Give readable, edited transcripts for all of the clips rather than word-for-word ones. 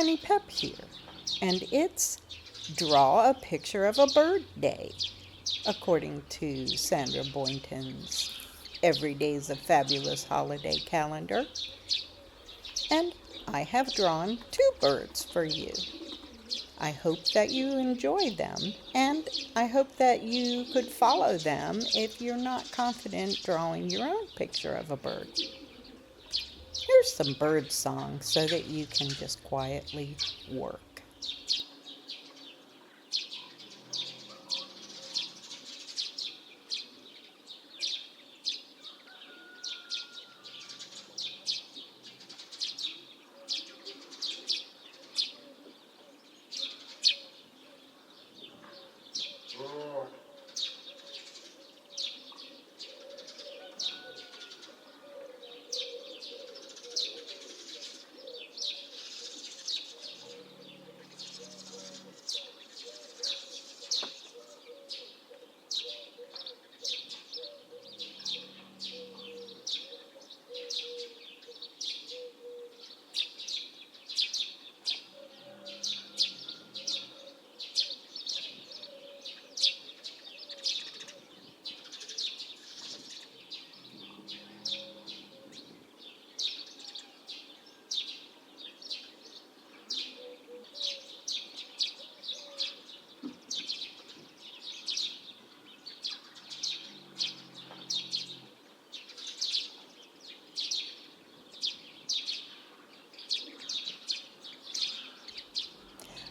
Granny Pep here, and it's Draw a Picture of a Bird Day, according to Sandra Boynton's Every Day's a Fabulous Holiday calendar. And I have drawn 2 birds for you. I hope that you enjoy them, and I hope that you could follow them if you're not confident drawing your own picture of a bird. Here's some bird song so that you can just quietly work.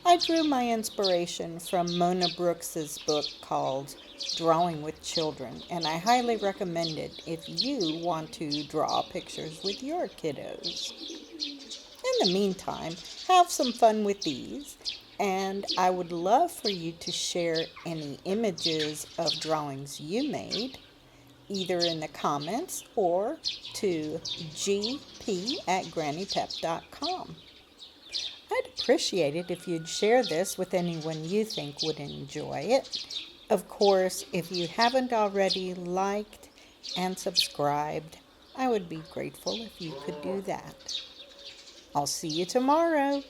I drew my inspiration from Mona Brooks's book called Drawing with Children, and I highly recommend it if you want to draw pictures with your kiddos. In the meantime, have some fun with these, and I would love for you to share any images of drawings you made, either in the comments or to gp@grannypep.com. I'd appreciate it if you'd share this with anyone you think would enjoy it. Of course, if you haven't already liked and subscribed, I would be grateful if you could do that. I'll see you tomorrow.